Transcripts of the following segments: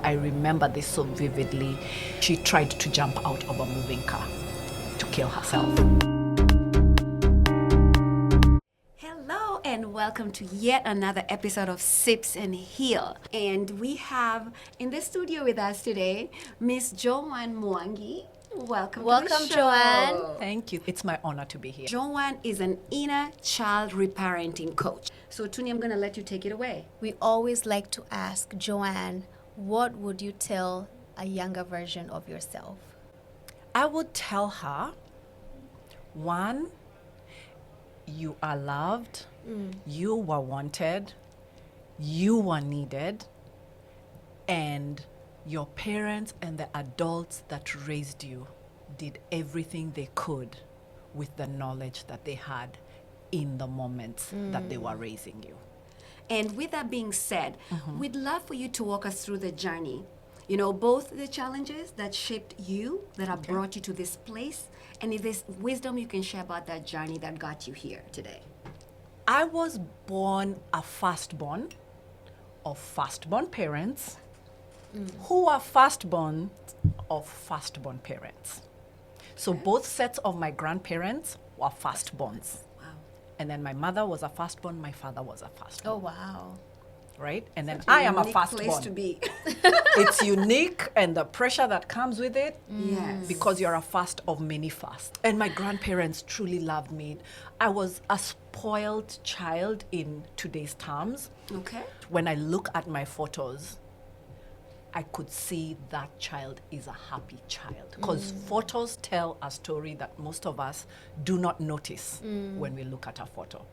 I remember this so vividly. She tried to jump out of a moving car to kill herself. Hello and welcome to yet another episode of Sips and Heal. And we have in the studio with us today Miss Joan Mwangi. Welcome to the show. Joanne. Thank you. It's my honor to be here. Joan is an inner child reparenting coach. So Tuni, I'm going to let you take it away. We always like to ask Joanne, what would you tell a younger version of yourself? I would tell her, one, you are loved, you were wanted, you were needed, and your parents and the adults that raised you did everything they could with the knowledge that they had in the moments that they were raising you. And with that being said, we'd love for you to walk us through the journey. You know, both the challenges that shaped you, that have brought you to this place, and if there's wisdom you can share about that journey that got you here today. I was born a firstborn of firstborn parents who are firstborn of firstborn parents. So both sets of my grandparents were firstborns. Wow. And then my mother was a firstborn, my father was a firstborn. Oh, wow. Right? And then Such a I am a unique place firstborn. to be. It's unique, and the pressure that comes with it, Yes. because you're a first of many firsts. And my grandparents truly loved me. I was a spoiled child in today's terms. Okay. When I look at my photos, I could see that child is a happy child, because photos tell a story that most of us do not notice when we look at a photo.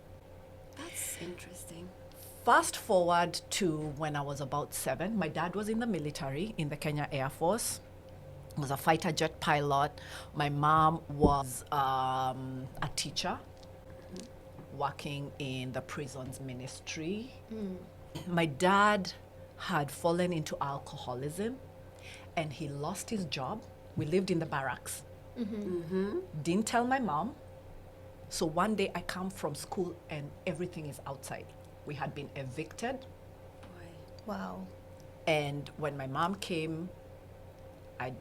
That's interesting. Fast forward to when I was about 7, my dad was in the military, in the Kenya Air Force, was a fighter jet pilot. My mom was a teacher working in the prisons ministry. My dad had fallen into alcoholism and he lost his job. We lived in the barracks. Didn't tell my mom. So one day I come from school and everything is outside. We had been evicted. Wow. And when my mom came, I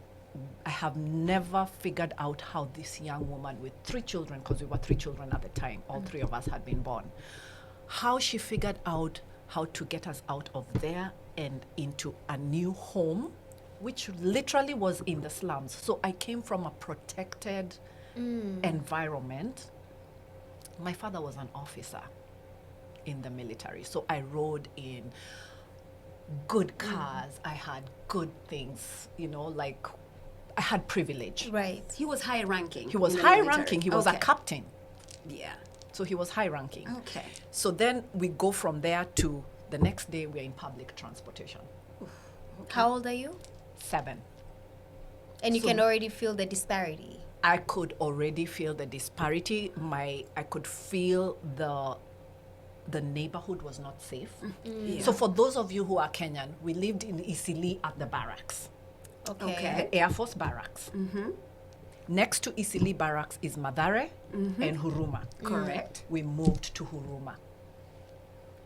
have never figured out how this young woman with 3 children, because we were 3 children at the time, all 3 of us had been born, how she figured out how to get us out of there and into a new home, which literally was in the slums. So I came from a protected environment. My father was an officer in the military, so I rode in good cars. I had good things, like I had privilege. Right. He was high ranking. He was in the high military. ranking. He was a Okay. captain. Yeah. So he was high ranking. Okay. So then we go from there to the next day we're in public transportation. How old are you? 7. And you So- can already feel the disparity. I could already feel the disparity. I could feel the neighborhood was not safe. Yeah. So for those of you who are Kenyan, we lived in Isili at the barracks, Okay. the Air Force barracks. Next to Isili barracks is Madare and Huruma. Correct. We moved to Huruma,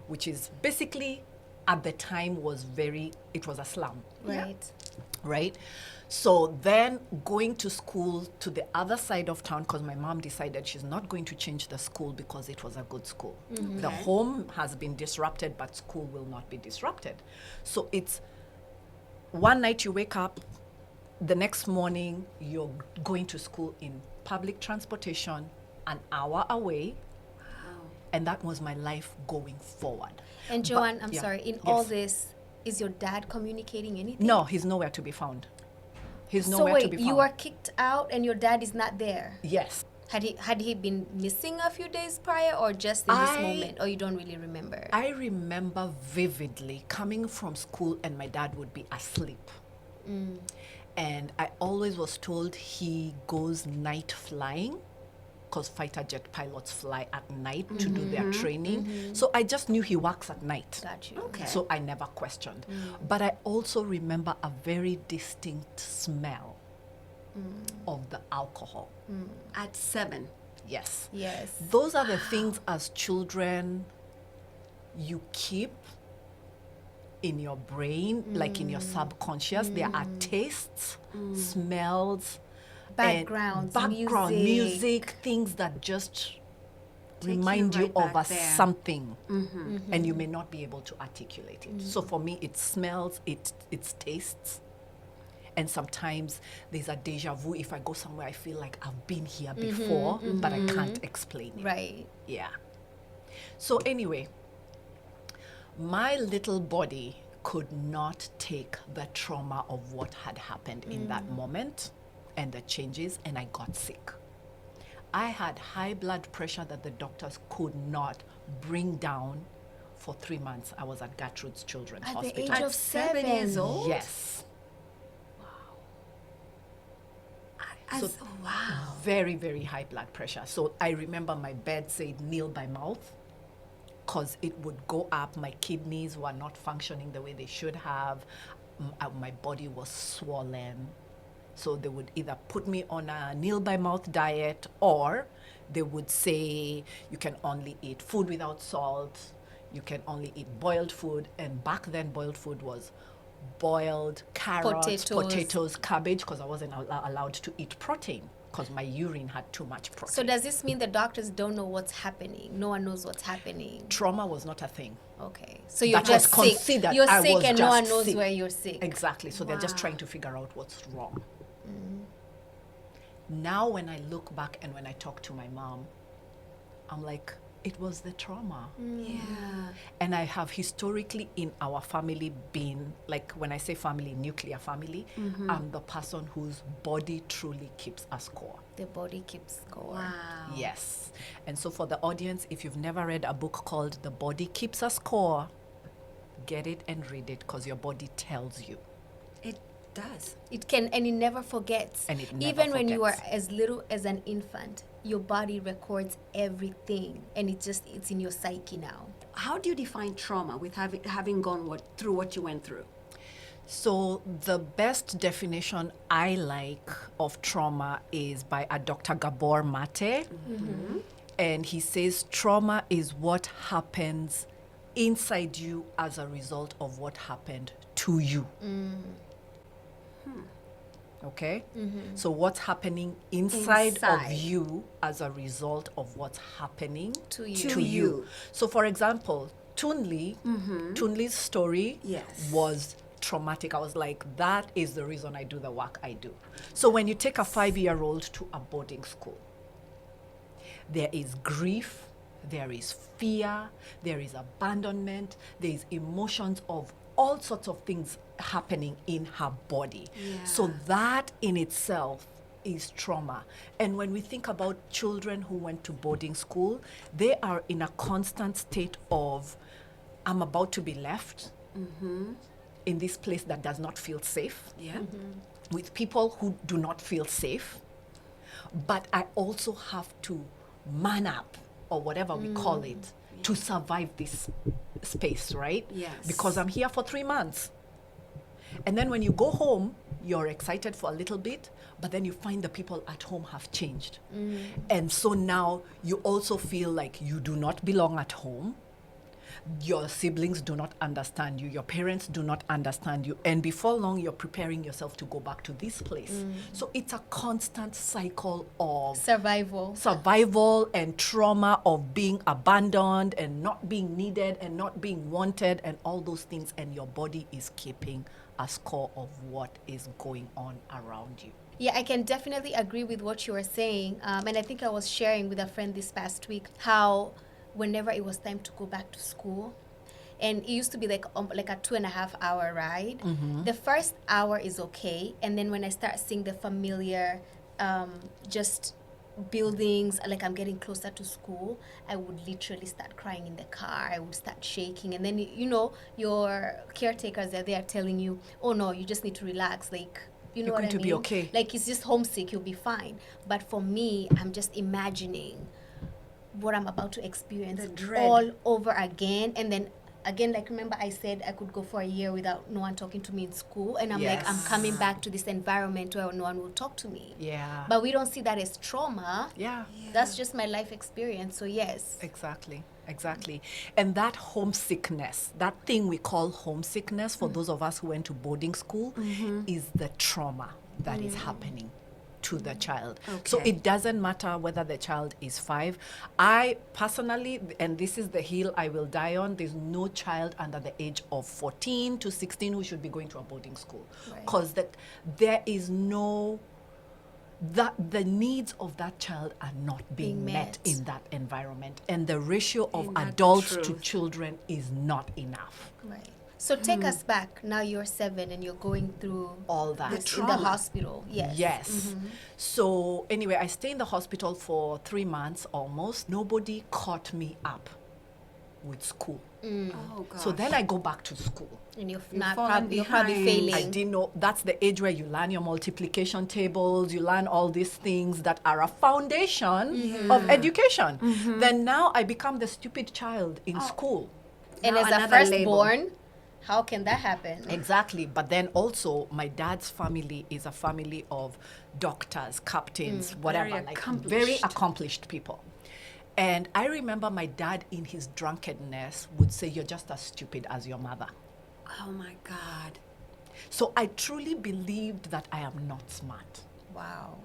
which is basically at the time it was a slum. Right. Right? So then going to school to the other side of town, because my mom decided she's not going to change the school because it was a good school. The home has been disrupted, but school will not be disrupted. So it's one night you wake up, the next morning you're going to school in public transportation, an hour away. And that was my life going forward. And Joanne, I'm yeah. sorry, in Yes. all this, is your dad communicating anything? No, he's nowhere to be found. He's So nowhere to wait, be found. you were kicked out and your dad is not there. Yes. Had he been missing a few days prior, or just in this I- moment, or you don't really remember? I remember vividly coming from school and my dad would be asleep. And I always was told he goes night flying, because fighter jet pilots fly at night to do their training. So I just knew he works at night. Got you. Okay. So I never questioned. But I also remember a very distinct smell of the alcohol. At 7. Yes. Yes. Those are the things as children you keep in your brain, like in your subconscious. There are tastes, smells, and Backgrounds, music, things that just remind you right of back a there. something, and you may not be able to articulate it. So for me, it smells, it's tastes, and sometimes there's a deja vu. If I go somewhere, I feel like I've been here before, but I can't explain it. Right. Yeah. So anyway, my little body could not take the trauma of what had happened in that moment and the changes, and I got sick. I had high blood pressure that the doctors could not bring down for 3 months. I was at Gertrude's Children's At Hospital. the age of 7 years old? Yes. So Wow. very, very high blood pressure. So I remember my bed said kneel by mouth, because it would go up. My kidneys were not functioning the way they should have. My body was swollen. So they would either put me on a kneel by mouth diet, or they would say you can only eat food without salt, you can only eat boiled food. And back then boiled food was boiled carrots, potatoes, cabbage, because I wasn't allowed to eat protein because my urine had too much protein. So does this mean the doctors don't know what's happening? No one knows what's happening. Trauma was not a thing. Okay. So you're That just was sick. considered. You're I sick was and no one just knows sick. where you're sick. Exactly. So they're just Wow. trying to figure out what's wrong. Now when I look back and when I talk to my mom, I'm like, it was the trauma. Yeah. And I have historically in our family been, like when I say family, nuclear family, I'm the person whose body truly keeps a score. The body keeps score. Wow. Yes. And so for the audience, if you've never read a book called The Body Keeps a Score, get it and read it, because your body tells you. It does. It can, and it never forgets. And it never Even when you are forgets. as little as an infant, your body records everything, and it's in your psyche now. How do you define trauma with having gone through what you went through? So the best definition I like of trauma is by a Dr. Gabor Maté. And he says trauma is what happens inside you as a result of what happened to you. Okay? So what's happening inside of Inside. you as a result of what's happening To you. To you. So for example, Tunli's story Yes. was traumatic. I was like, that is the reason I do the work I do. So when you take a 5-year-old to a boarding school, there is grief, there is fear, there is abandonment, there is emotions of all sorts of things happening in her body. So that in itself is trauma. And when we think about children who went to boarding school, they are in a constant state of, I'm about to be left in this place that does not feel safe, Yeah. with people who do not feel safe, but I also have to man up, or whatever we call it, to survive this space, right? Yes. Because I'm here for 3 months. And then when you go home, you're excited for a little bit, but then you find the people at home have changed. And so now you also feel like you do not belong at home. Your siblings do not understand you. Your parents do not understand you. And before long, you're preparing yourself to go back to this place. So it's a constant cycle of survival and trauma of being abandoned and not being needed and not being wanted and all those things. And your body is keeping a score of what is going on around you. Yeah, I can definitely agree with what you were saying. And I think I was sharing with a friend this past week how whenever it was time to go back to school, and it used to be like a 2.5 hour ride. The first hour is okay, and then when I start seeing the familiar just buildings, like I'm getting closer to school, I would literally start crying in the car. I would start shaking, and then your caretakers are there telling you, oh no, you just need to relax, like you know You're what going I to mean? be okay. Like it's just homesick, you'll be fine. But for me, I'm just imagining what I'm about to experience The dread. all over again. And then again, like remember I said I could go for a year without no one talking to me in school, and I'm like, I'm Yes. coming back to this environment where no one will talk to me. Yeah. But we don't see that as trauma. Yeah, That's just my life experience. So yes. exactly. Exactly. And that homesickness, that thing we call homesickness for those of us who went to boarding school, is the trauma that is happening to the child. So Okay. it doesn't matter whether the child is 5. I personally, and this is the hill I will die on, there's no child under the age of 14 to 16 who should be going to a boarding school. Right. Because there is no, the needs of that child are not being Being met met. in that environment. And the ratio of Isn't that the adults to truth? children is not enough. Right. So take us back. Now you're 7 and you're going through All that. The in the trauma. hospital. Yes. Yes. So anyway, I stayed in the hospital for 3 months almost. Nobody caught me up with school. Oh, gosh. So then I go back to school. And you're You've not fallen you're probably behind. failing. I didn't know that's the age where you learn your multiplication tables, you learn all these things that are a foundation of education. Then now I become the stupid child in school. And Now as a another label. firstborn, how can that happen? Exactly. But then also my dad's family is a family of doctors, captains, whatever, Very like accomplished. very accomplished people. And I remember my dad in his drunkenness would say, "You're just as stupid as your mother." Oh, my God. So I truly believed that I am not smart. Wow.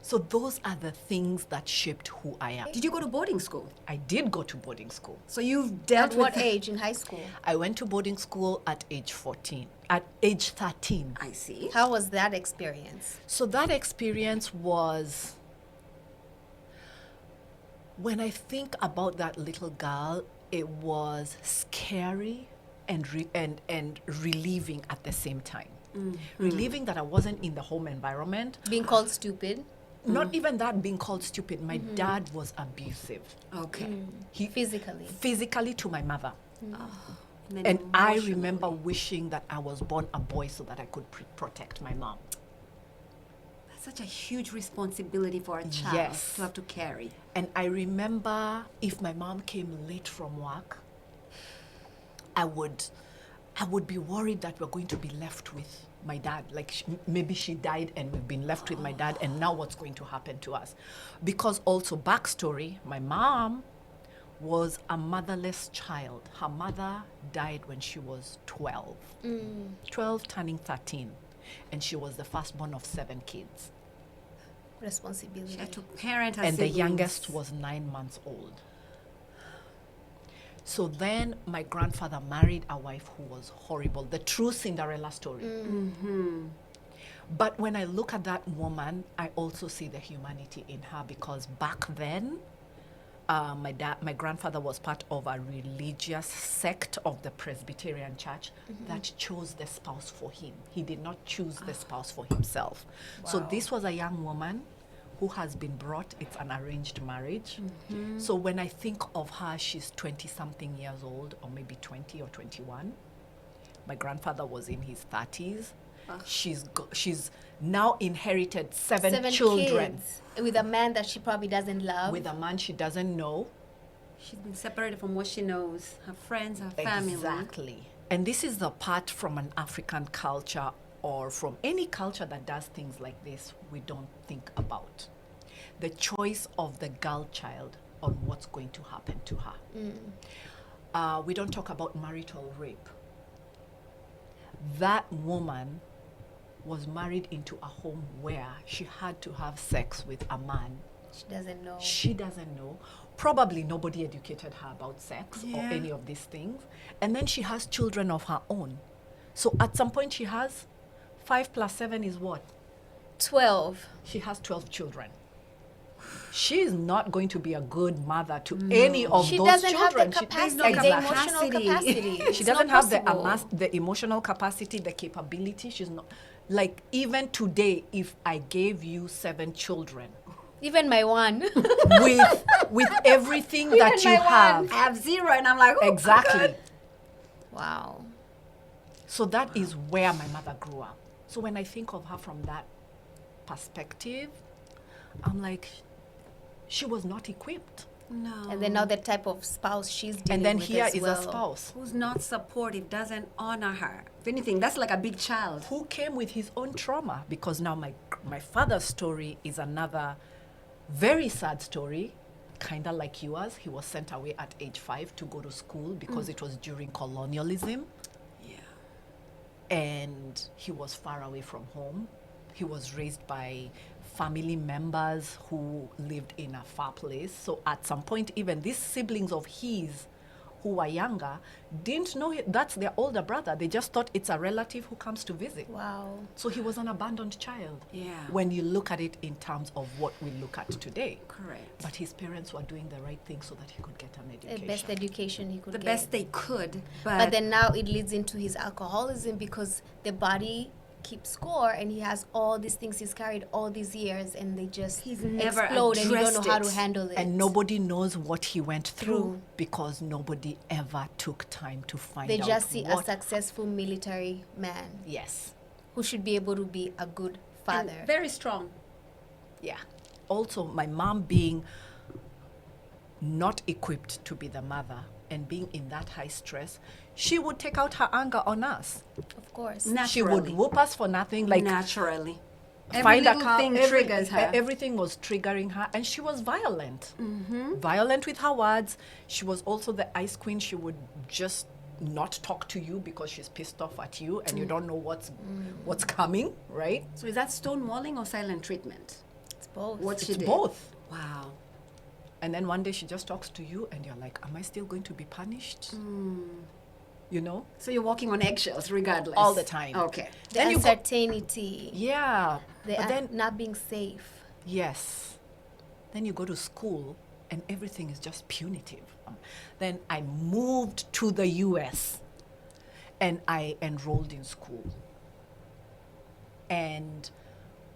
So those are the things that shaped who I am. Did you go to boarding school? I did go to boarding school. So you've dealt At with what age in high school? I went to boarding school at age 14, at age 13. I see. How was that experience? So that experience was, when I think about that little girl, it was scary and relieving at the same time. Relieving that I wasn't in the home environment. Being called stupid, Not even that, being called stupid. My dad was abusive. Okay. He physically. to my mother. then And I emotionally. remember wishing that I was born a boy so that I could protect my mom. That's such a huge responsibility for a child Yes. to have to carry. And I remember if my mom came late from work, I would be worried that we're going to be left with my dad. Like maybe she died and we've been left with my dad, and now what's going to happen to us? Because also, backstory, my mom was a motherless child. Her mother died when she was 12. 12 turning 13. And she was the firstborn of 7 kids. Responsibility. She had to parent her And the siblings. youngest was 9 months old. So then my grandfather married a wife who was horrible, the true Cinderella story. But when I look at that woman, I also see the humanity in her, because back then, my grandfather was part of a religious sect of the Presbyterian Church that chose the spouse for him. He did not choose the spouse for himself. So Wow. this was a young woman who has been brought, it's an arranged marriage. So when I think of her, she's 20-something years old, or maybe 20 or 21. My grandfather was in his 30s. She's now inherited seven children kids with a man that she probably doesn't love. with a man she doesn't know. She's been separated from what she knows, her friends, her family. Exactly. And this is the part from an African culture, or from any culture that does things like this, we don't think about. The choice of the girl child on what's going to happen to her. We don't talk about marital rape. That woman was married into a home where she had to have sex with a man She doesn't know. she doesn't know. Probably nobody educated her about sex or Yeah. any of these things. And then she has children of her own. So at some point she has 5 plus 7 is what? 12. She has 12 children. She is not going to be a good mother to any of She those doesn't have children. the capacity, no the Exactly. emotional capacity. capacity. She It's doesn't not have possible. the emotional capacity, the capability. She's not, like, even today, if I gave you 7 children Even my one. with everything that Even you my have, I have 0, and I'm like, oh, exactly. Wow. So that is where my mother grew up. So when I think of her from that perspective, I'm like, she was not equipped. No. And then now the type of spouse she's dealing And then with here as is well. a spouse Who's not supportive, doesn't honor her. If anything, that's like a big child. who came with his own trauma, because now my father's story is another very sad story. kind of like yours. He was sent away at age 5 to go to school because it was during colonialism. Yeah. And he was far away from home. He was raised by family members who lived in a far place. So at some point, even these siblings of his who were younger didn't know that's their older brother. They just thought it's a relative who comes to visit. Wow. So he was an abandoned child. Yeah. When you look at it in terms of what we look at today. Correct. But his parents were doing the right thing so that he could get an The education. best education he could The get. best they could, But then now it leads into his alcoholism because the body keeps score and he has all these things he's carried all these years and they just He's never explode and you don't know addressed how it. to handle it. And nobody knows what he went through Through. because nobody ever took time to find They out just see a what. successful military man Yes. who should be able to be a good father. And very strong. Yeah. Also, my mom being not equipped to be the mother and being in that high stress, she would take out her anger on us. Of course. She would whoop us for nothing. Like Naturally. Every find a little car, thing triggers her. Everything was triggering her, and she was violent. Violent with her words. She was also the ice queen. She would just not talk to you because she's pissed off at you, and you don't know what's coming, right? So is that stonewalling or silent treatment? It's both. What she It's did? both. Wow. And then one day she just talks to you, and you're like, "Am I still going to be punished?" You know, So you're walking on eggshells regardless? all the time. Okay. The Then you go- uncertainty. Yeah, The but then not being safe. yes, then you go to school, and everything is just punitive. Then I moved to the U.S. and I enrolled in school. And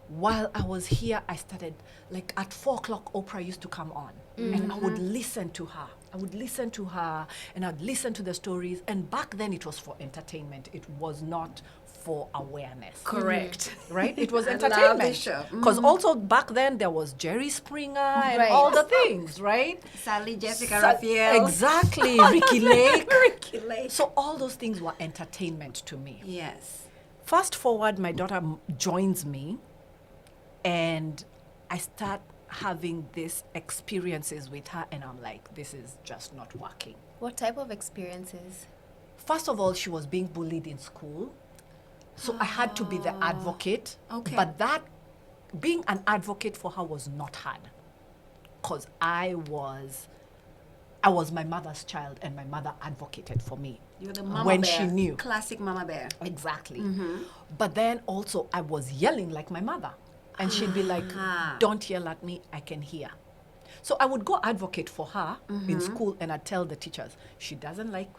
while I was here, I started, like at 4 o'clock, Oprah used to come on. And I would listen to her. I would listen to her and I'd listen to the stories. And back then it was for entertainment. It was not for awareness. Correct. Right? It was I love entertainment. this show. Because also back then there was Jerry Springer and Right. all the things, right? Sally Jessica Sa- Raphael. Exactly. Ricky Lake. Ricky Lake. So all those things were entertainment to me. Yes. Fast forward, my daughter joins me, and I start having these experiences with her, and I'm like, this is just not working. What type of experiences? First of all, she was being bullied in school, so I had to be the advocate. Okay. But that, being an advocate for her was not hard, because I was my mother's child, and my mother advocated for me. You're the mama when bear. she knew. Classic mama bear. Exactly. But then also I was yelling like my mother. And she'd be like, don't yell at me, I can hear. So I would go advocate for her in school, and I'd tell the teachers, she doesn't like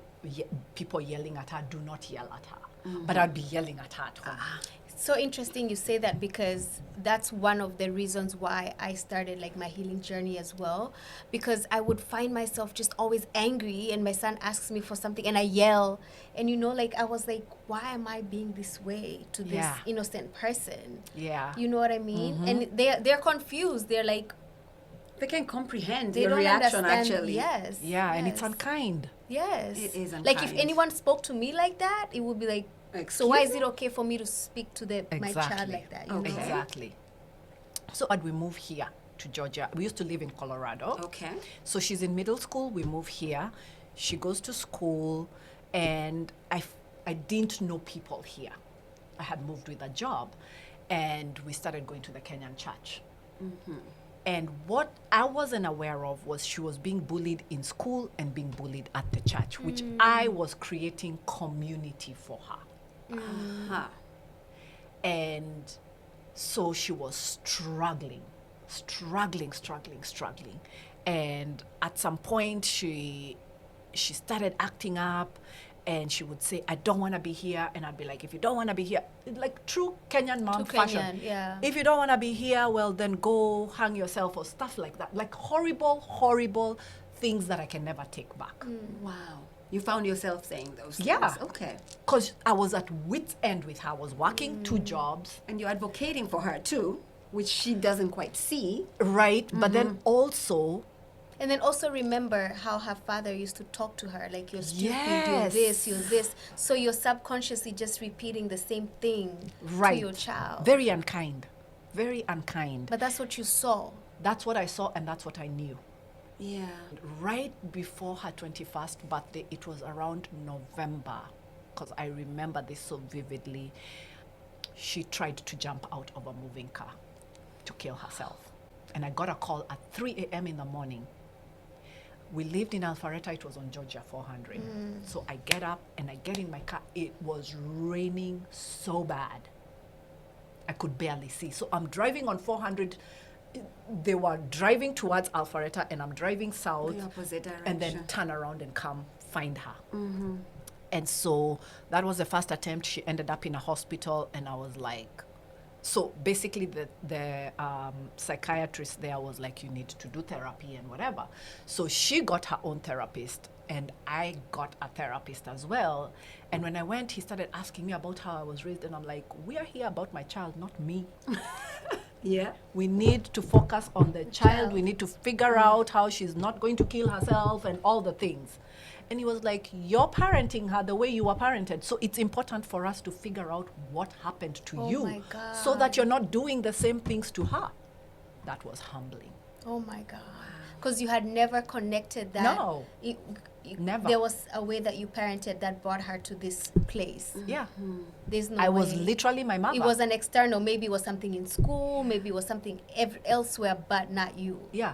people yelling at her, do not yell at her. But I'd be yelling at her at home. So interesting you say that because that's one of the reasons why I started like my healing journey as well, because I would find myself just always angry and my son asks me for something and I yell, and you know, like I was like, why am I being this way to this Yeah. innocent person? Yeah. You know what I mean? And they're confused. They're like, They can comprehend they your don't reaction understand. actually. Yes. Yeah, and it's yes. unkind. Yes. It is Like if unkind. anyone spoke to me like that, it would be like, so why is Excuse it okay for me to speak to my child like that? You Okay. know? Exactly. So we move here to Georgia. We used to live in Colorado. Okay. So she's in middle school. We move here. She goes to school, and I didn't know people here. I had moved with a job, and we started going to the Kenyan church. And what I wasn't aware of was she was being bullied in school and being bullied at the church, which I was creating community for her. Uh-huh. And so she was struggling. And at some point she started acting up, and she would say, I don't want to be here. And I'd be like, if you don't want to be here, like true Kenyan mom True fashion. Kenyan, yeah. If you don't want to be here, well, then go hang yourself or stuff like that. Like horrible things that I can never take back. Wow. You found yourself saying those things. Yeah. Okay. Because I was at wit's end with her. I was working 2 jobs. And you're advocating for her too, which she doesn't quite see. Right. But then also, And then also remember how her father used to talk to her, like, you're stupid, Yes. you're this, you're this. So you're subconsciously just repeating the same thing right. to your child. Very unkind. Very unkind. But that's what you saw. That's what I saw, and that's what I knew. Yeah. Right before her 21st birthday, it was around November, because I remember this so vividly. She tried to jump out of a moving car to kill herself. And I got a call at 3 a.m. in the morning. We lived in Alpharetta, it was on Georgia 400. So I get up and I get in my car. It was raining so bad. I could barely see. So I'm driving on 400. They were driving towards Alpharetta and I'm driving south. The opposite direction. And then turn around and come find her. And so that was the first attempt. She ended up in a hospital and I was like, so basically the psychiatrist there was like, you need to do therapy and whatever. So she got her own therapist and I got a therapist as well. And when I went, he started asking me about how I was raised and I'm like, we are here about my child, not me. Yeah. We need to focus on the child. We need to figure out how she's not going to kill herself and all the things. And he was like, you're parenting her the way you were parented. So it's important for us to figure out what happened to Oh you my God. so that you're not doing the same things to her. That was humbling. Oh my God. Because you had never connected that. No. Never. There was a way that you parented that brought her to this place. Yeah. There's no I way. was literally my mother. It was an external. Maybe it was something in school. Maybe it was something elsewhere, but not you. Yeah.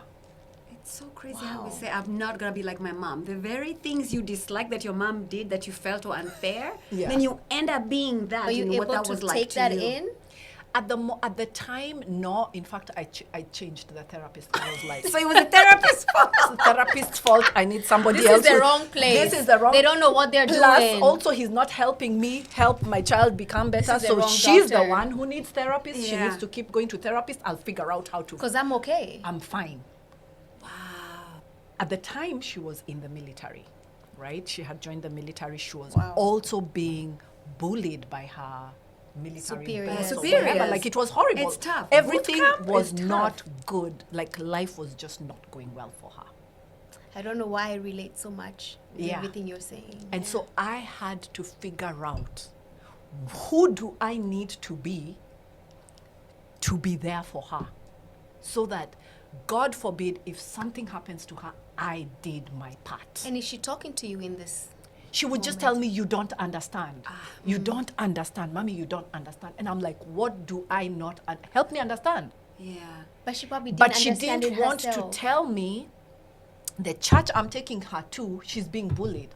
It's so crazy how we say, I'm not going to be like my mom. The very things you dislike that your mom did that you felt were unfair, Yeah. then you end up being that. Were you know, what able that to was like take to that you. in? At the time, no. In fact, I changed the therapist. I was like, So it was a therapist's fault. it's the therapist's fault. I need somebody This else. is the who- wrong place. This is the wrong. They don't know what they're Plus, doing. also, he's not helping me help my child become better. is the So wrong she's the doctor. one who needs therapist. She Yeah. needs to keep going to therapist. I'll figure out how to. Because I'm okay. I'm fine. Wow. At the time, she was in the military, right? She had joined the military. She was Wow. also being bullied by her military Superiors. boss or Superiors. whatever. Like, it was horrible. It's tough. Everything Boot camp was is tough. not good. Like, life was just not going well for her. I don't know why I relate so much with Yeah. everything you're saying. And so I had to figure out, who do I need to be there for her? So that, God forbid, if something happens to her, I did my part. And is she talking to you in this? She would just tell me, you don't understand. You don't understand. Mommy, you don't understand. And I'm like, what do I not help me understand? Yeah. But she probably didn't But she understand didn't it want to herself. tell me the church I'm taking her to, she's being bullied.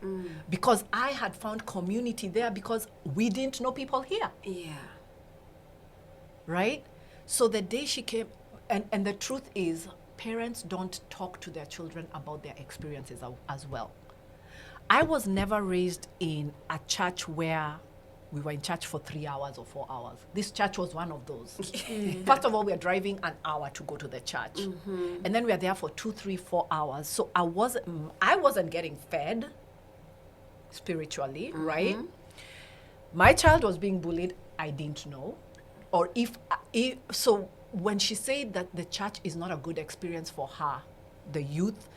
Because I had found community there because we didn't know people here. Yeah. Right? So the day she came, and the truth is, parents don't talk to their children about their experiences as well. I was never raised in a church where we were in church for 3 hours or 4 hours. This church was one of those. First of all, we are driving an hour to go to the church. And then we are there for 2, 3, 4 hours. So I wasn't getting fed spiritually, right? My child was being bullied. I didn't know. Or so when she said that the church is not a good experience for her, the youth,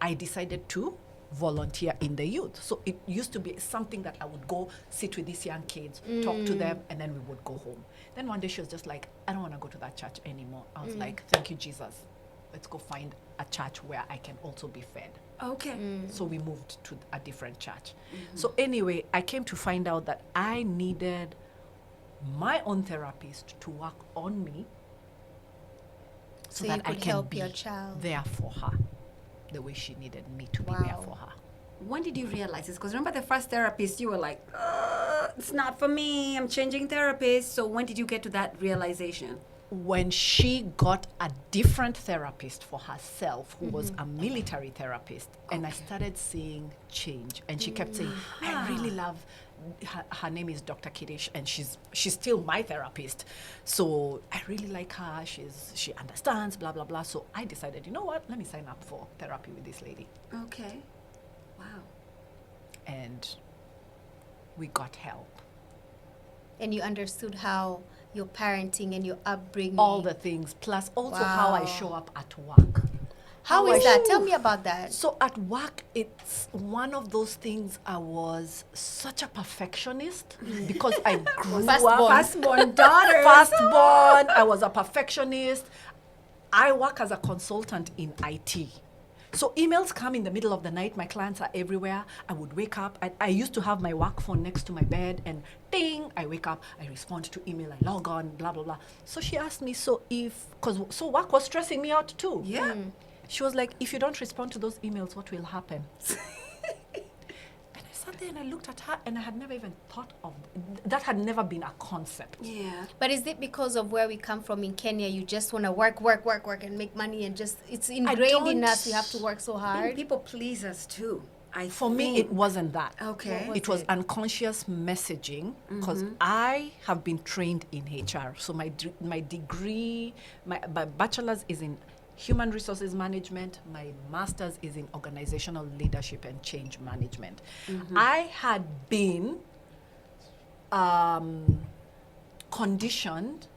I decided to volunteer in the youth. So it used to be something that I would go sit with these young kids, talk to them, and then we would go home. Then one day she was just like, I don't want to go to that church anymore. I was like, thank you, Jesus. Let's go find a church where I can also be fed. Okay. So we moved to a different church. So anyway, I came to find out that I needed my own therapist to work on me so So you that I could can help be your child. there for her the way she needed me to be there Wow. for her. When did you realize this? Because remember the first therapist, you were like, it's not for me. I'm changing therapists. So when did you get to that realization? When she got a different therapist for herself, who was a military therapist, and I started seeing change. And she kept saying, I really love, her name is Dr. Kirish, and she's still my therapist. So I really like her. She understands, blah, blah, blah. So I decided, you know what? Let me sign up for therapy with this lady. Okay. Wow. And we got help. And you understood how your parenting and your upbringing. All the things, plus also how I Wow. show up at work. How how is I that? show- Tell me about that. So at work, it's one of those things. I was such a perfectionist because I grew Firstborn. up Firstborn daughter. firstborn. I was a perfectionist. I work as a consultant in IT. So emails come in the middle of the night. My clients are everywhere. I would wake up. I used to have my work phone next to my bed, and ding, I wake up, I respond to email, I log on, blah, blah, blah. So she asked me, so work was stressing me out too. Yeah. She was like, if you don't respond to those emails, what will happen? And I sat there and I looked at her, and I had never even thought of that. Had never been a concept. Yeah. But is it because of where we come from in Kenya? You just want to work, and make money, and just it's ingrained in us. We have to work so And hard. people please us too. For me, it wasn't that. Okay. What It was it? unconscious messaging, because I have been trained in HR. So my degree, my bachelor's is in human resources management. My master's is in organizational leadership and change management. I had been conditioned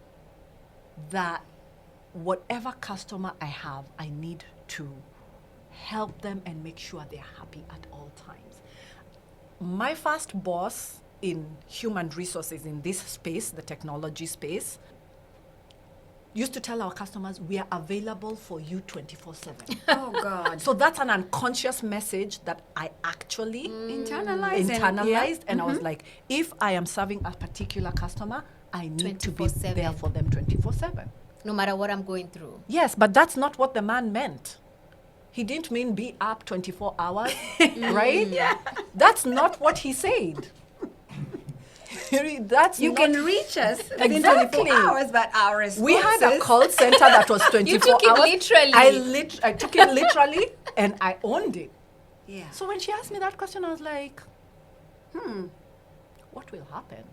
that whatever customer I have, I need to help them and make sure they're happy at all times. My first boss in human resources in this space, the technology space, used to tell our customers, we are available for you 24/7. Oh God. So that's an unconscious message that I actually Internalized. and I was like, if I am serving a particular customer, I need to be 24/7. there for them 24/7. No matter what I'm going through. Yes, but that's not what the man meant. He didn't mean be up 24 hours, right? Yeah. That's not what he said. That's You not, can reach us within Exactly. 24 hours, but our responses... We had a call center that was 24 took it hours. literally. I took it literally, and I owned it. Yeah. So when she asked me that question, I was like, what will happen?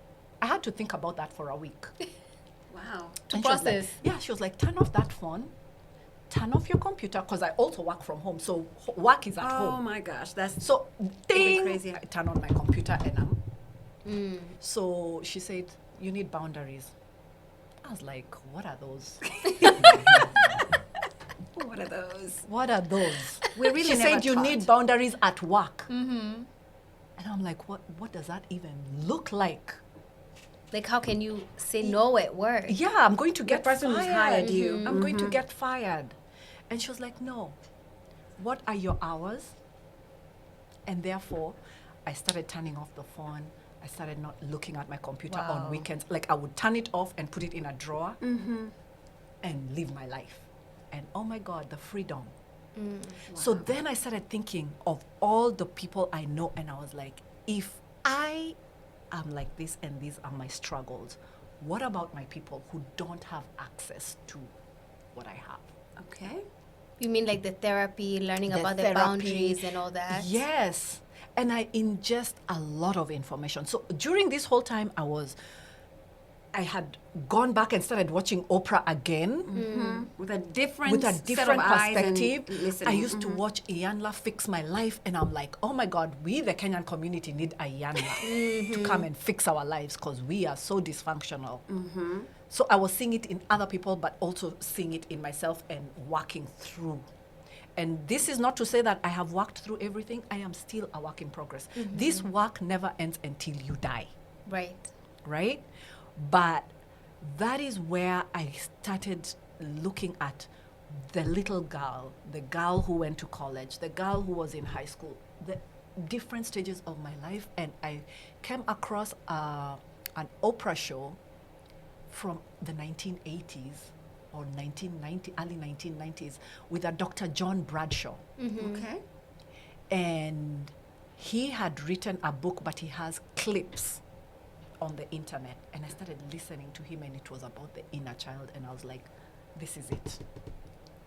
I had to think about that for a week. Wow. To And she was like- process. she was like, turn off that phone, turn off your computer, because I also work from home, so work is at Oh home. my gosh, that's... So ding, crazy. I turn on my computer and I'm. So she said, you need boundaries. I was like, what are those? What are those? What are those? We really She never said you taught. need boundaries at work. And I'm like, what does that even look like? Like, how can you say no at work? Yeah, I'm going to get person who's hired you. I'm going to get fired. And she was like, no. What are your hours? And therefore, I started turning off the phone. I started not looking at my computer Wow. on weekends. Like, I would turn it off and put it in a drawer and live my life. And oh my God, the freedom. So then I started thinking of all the people I know, and I was like, if I am like this and these are my struggles, what about my people who don't have access to what I have? Okay. You mean like the therapy, learning The about the therapy. boundaries and all that? Yes. And I ingest a lot of information. So during this whole time, I had gone back and started watching Oprah again. With a different With a set different of eyes and perspective. listening. I used to watch Iyanla Fix My Life, and I'm like, oh my God, we, the Kenyan community, need Iyanla to come and fix our lives because we are so dysfunctional. So I was seeing it in other people, but also seeing it in myself and working through. And this is not to say that I have worked through everything. I am still a work in progress. This work never ends until you die. Right. Right? But that is where I started looking at the little girl, the girl who went to college, the girl who was in high school, the different stages of my life. And I came across an Oprah show from the 1980s or 1990, early 1990s with a Dr. John Bradshaw. Okay. And he had written a book, but he has clips on the internet. And I started listening to him, and it was about the inner child. And I was like, this is it.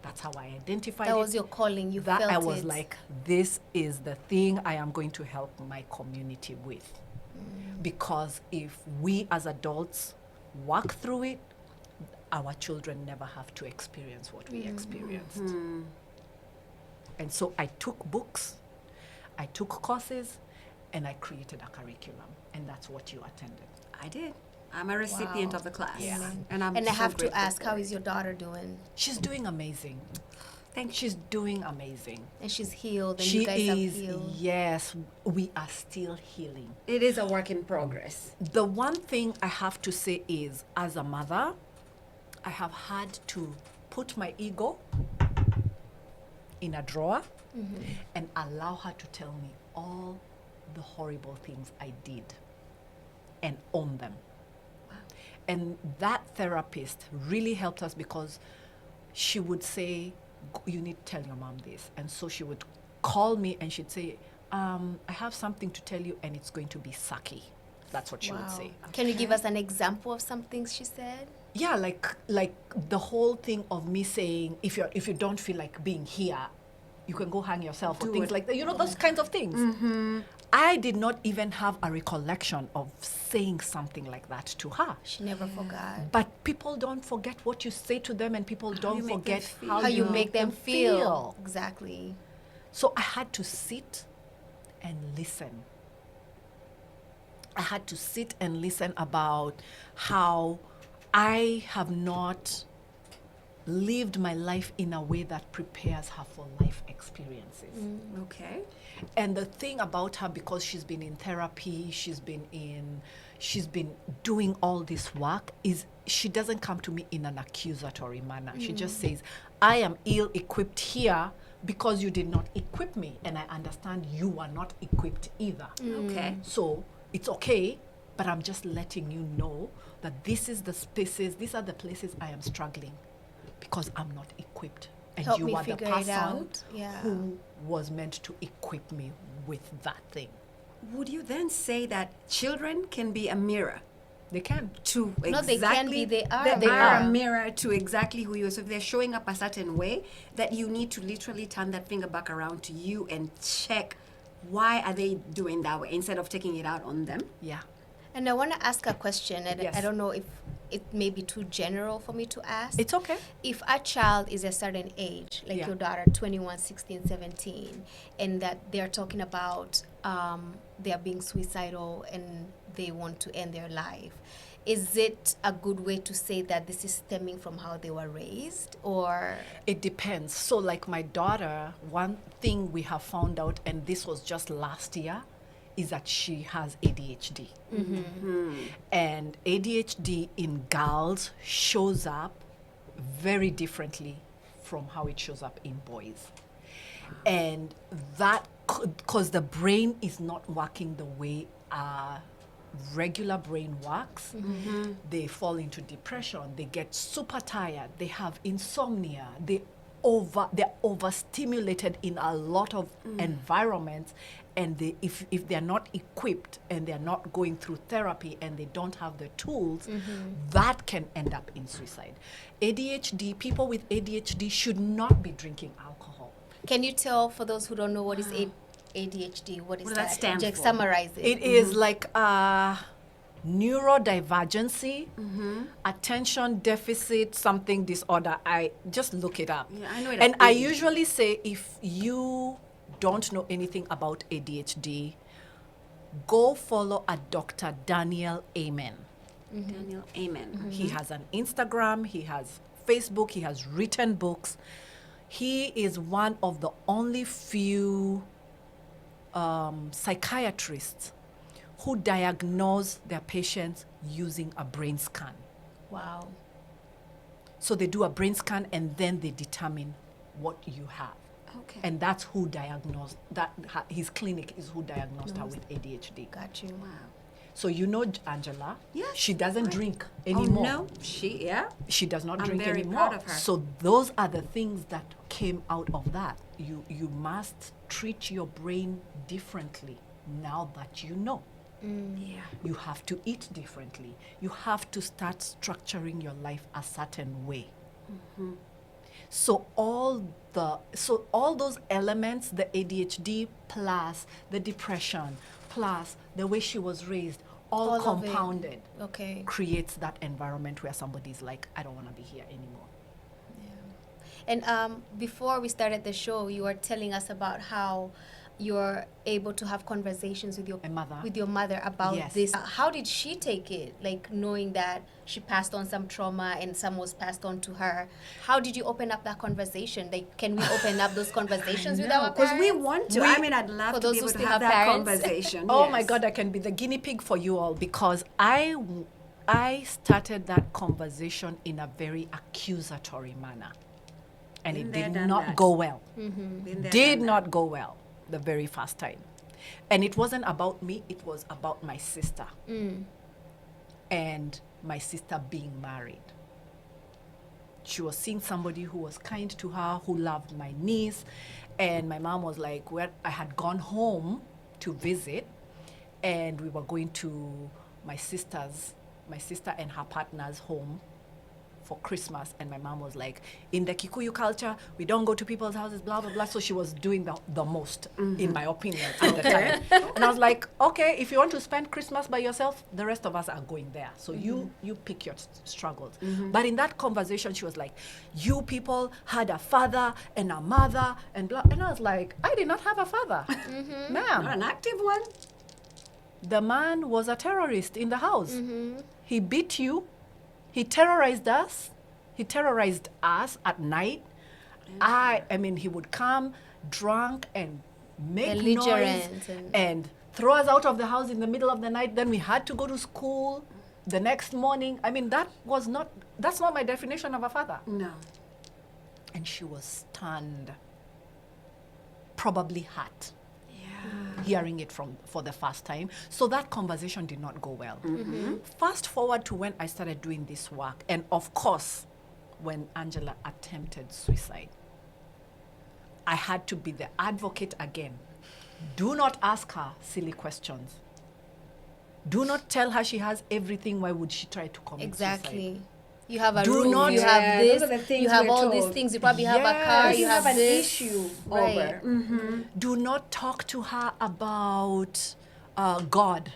That's how I identified it. That was your calling. You That felt I was it. like, this is the thing I am going to help my community with. Because if we as adults work through it, our children never have to experience what we experienced. And so I took books, I took courses, and I created a curriculum. And that's what you attended. I did. I'm a recipient Wow. of the class. Yeah. And I'm And I so have to grateful ask, for how it. is your daughter doing? She's doing amazing. Thank She's doing amazing. And she's healed, and She you guys have is, healed. yes, we are still healing. It is a work in progress. The one thing I have to say is, as a mother, I have had to put my ego in a drawer and allow her to tell me all the horrible things I did and own them. Wow. And that therapist really helped us because she would say, you need to tell your mom this. And so she would call me and she'd say, I have something to tell you and it's going to be sucky. That's what she would say. Can you give us an example of some things she said? Yeah, like the whole thing of me saying, if you don't feel like being here, you can go hang yourself or things like that. You know, those kinds of things. Mm-hmm. I did not even have a recollection of saying something like that to her. She never forgot. But people don't forget what you say to them, and people don't forget how you make them feel. Exactly. So I had to sit and listen. I had to sit and listen about how I have not lived my life in a way that prepares her for life experiences. Okay. And the thing about her, because she's been in therapy, she's been doing all this work, is she doesn't come to me in an accusatory manner. She just says, I am ill-equipped here because you did not equip me, and I understand you are not equipped either. Okay. So it's okay, but I'm just letting you know that these are the places I am struggling because I'm not equipped. And Help you me are the figure it person out. Yeah. who was meant to equip me with that thing. Would you then say that children can be a mirror They can. to No, exactly? they can be, they are. They They are are. a mirror to exactly who you are. So if they're showing up a certain way, that you need to literally turn that finger back around to you and check why are they doing that way instead of taking it out on them. Yeah. And I want to ask a question, and Yes. I don't know if it may be too general for me to ask. It's okay. If a child is a certain age, like Yeah. your daughter, 21, 16, 17, and that they're talking about they're being suicidal and they want to end their life, is it a good way to say that this is stemming from how they were raised, or? It depends. So like my daughter, one thing we have found out, and this was just last year, is that she has ADHD. And ADHD in girls shows up very differently from how it shows up in boys. And that, because the brain is not working the way a regular brain works, they fall into depression, they get super tired, they have insomnia, they're overstimulated in a lot of environments, and if they're not equipped and they're not going through therapy and they don't have the tools, that can end up in suicide. People with ADHD should not be drinking alcohol. Can you tell, for those who don't know, what is ADHD? What What does that that? stand Just for? summarize it. It is like neurodivergency, attention deficit, something disorder. I just look it up. Yeah, I know it And as I ADHD. usually say, if you don't know anything about ADHD, go follow a Dr. Daniel Amen. Daniel, amen. He has an Instagram, he has Facebook, he has written books. He is one of the only few psychiatrists who diagnose their patients using a brain scan. Wow. So they do a brain scan and then they determine what you have. Okay. And that's who diagnosed that. His clinic is who diagnosed her with ADHD. Got you. Wow. So you know Angela, Yes, she doesn't right. drink anymore. Oh, no, She does not I'm drink very anymore. proud of her. So those are the things that came out of that. You must treat your brain differently now that you know. Yeah. You have to eat differently. You have to start structuring your life a certain way. So all those elements, the ADHD plus the depression plus the way she was raised, all of it. compounded, Okay. creates that environment where somebody's like, I don't want to be here anymore. And before we started the show, you were telling us about how you're able to have conversations with your mother about Yes. this. How did she take it? Like, knowing that she passed on some trauma and some was passed on to her. How did you open up that conversation? Like, can we open up those conversations with our Because parents? we want to. I mean, I'd love For to those be who able to still have have that parents. conversation. Oh my Yes. God, I can be the guinea pig for you all, because I started that conversation in a very accusatory manner. And Been it there, did done not that. go well. Been there, Did done not go well the very first time. And it wasn't about me, it was about my sister. And my sister being married. She was seeing somebody who was kind to her, who loved my niece. And my mom was like, well, I had gone home to visit, and we were going to my sister and her partner's home for Christmas. And my mom was like, in the Kikuyu culture, we don't go to people's houses, blah, blah, blah. So she was doing the most, in my opinion, at the time. And I was like, okay, if you want to spend Christmas by yourself, the rest of us are going there. So you pick your struggles. But in that conversation, she was like, you people had a father and a mother and blah. And I was like, I did not have a father. Ma'am, Not an active one. the man was a terrorist in the house. He beat you. He terrorized us. He terrorized us at night. I mean, he would come drunk and make noise Belligerent and throw us out of the house in the middle of the night. Then we had to go to school the next morning. I mean, that's not my definition of a father. No. And she was stunned, probably hurt, hearing it for the first time. So that conversation did not go well. Fast forward to when I started doing this work, and of course, when Angela attempted suicide, I had to be the advocate again. Do not ask her silly questions. Do not tell her she has everything. Why would she try to commit Exactly. suicide? You have a Do roof, not- you have Yeah, this, those are the things you have we're all these told. things. You probably have a car, Yes. you have an this. issue Right. over. Do not talk to her about God,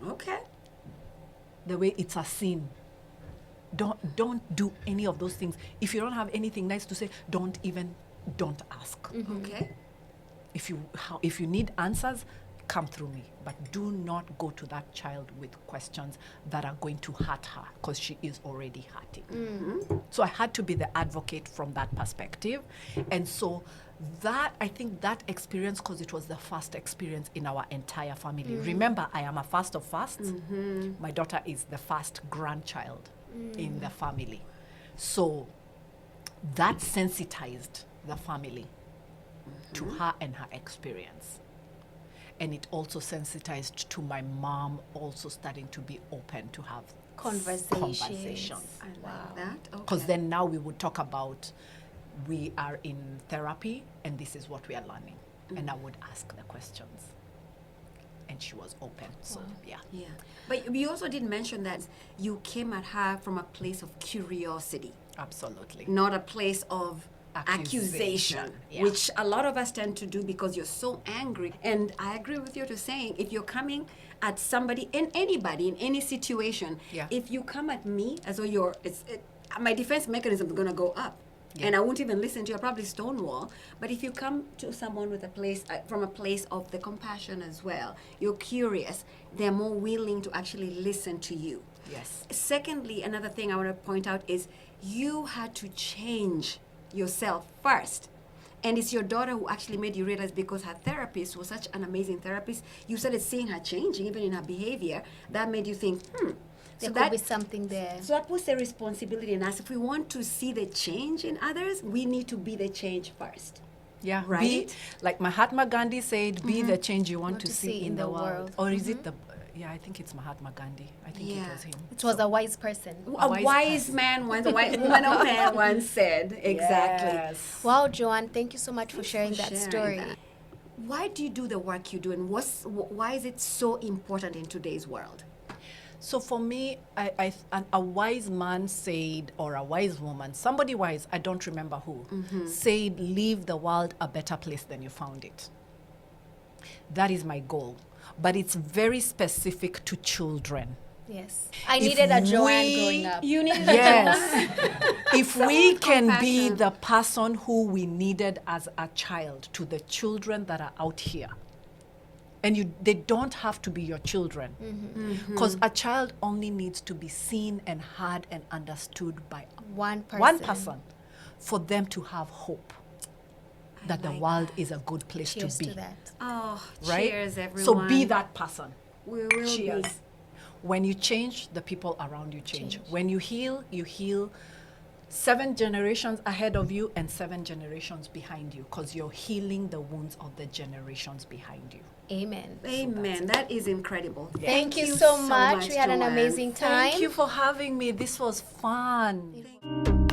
Okay. the way it's a sin. Don't do any of those things. If you don't have anything nice to say, don't ask. Okay. If you need answers, come through me. But do not go to that child with questions that are going to hurt her, because she is already hurting. So I had to be the advocate from that perspective. And so I think that experience, because it was the first experience in our entire family. Remember, I am a first of firsts. My daughter is the first grandchild in the family. So that sensitized the family to her and her experience. And it also sensitized to my mom also starting to be open to have Conversations. conversation. I like that. Okay. Because then now we would talk about, we are in therapy and this is what we are learning. And I would ask the questions. And she was open. So, yeah. Yeah. But you also did mention that you came at her from a place of curiosity, Absolutely. not a place of accusation, Yeah. which a lot of us tend to do because you're so angry. And I agree with you to saying, if you're coming at somebody, and anybody in any situation, Yeah. if you come at me as though my defense mechanism is going to go up. Yeah. And I won't even listen to you. I'll probably stonewall. But if you come to someone with from a place of the compassion as well, you're curious, they're more willing to actually listen to you. Yes. Secondly, another thing I want to point out is you had to change yourself first. And it's your daughter who actually made you realize, because her therapist was such an amazing therapist, you started seeing her changing, even in her behavior. That made you think, There So could that- be something there. So that puts the responsibility in us. If we want to see the change in others, we need to be the change first. Yeah, Right? Be, like Mahatma Gandhi said, be the change you want to see in the world. Or is it I think it's Mahatma Gandhi. I think Yeah. it was him. It was a wise person. A wise wise person. man once, a wise woman or man once said, exactly. Yes. Wow, Joan, thank you so much for sharing For that sharing story. that. Why do you do the work you do, and why is it so important in today's world? So for me, a wise man said, or a wise woman, somebody wise, I don't remember who, said, leave the world a better place than you found it. That is my goal. But it's very specific to children. Yes. I If needed a Joanne we- growing up. You need Yes. If we can be compassion. the person who we needed as a child to the children that are out here, and they don't have to be your children, because a child only needs to be seen and heard and understood by One person. one person for them to have hope that the like world that. is a good place Cheers to be. to that. Oh, Right? cheers, everyone. So be that person. We will Cheers. be. When you change, the people around you change. Change. When you heal 7 generations ahead of you and 7 generations behind you, because you're healing the wounds of the generations behind you. Amen. Amen. That is incredible. Thank you so much. We had an Joanne. amazing time. Thank you for having me. This was fun.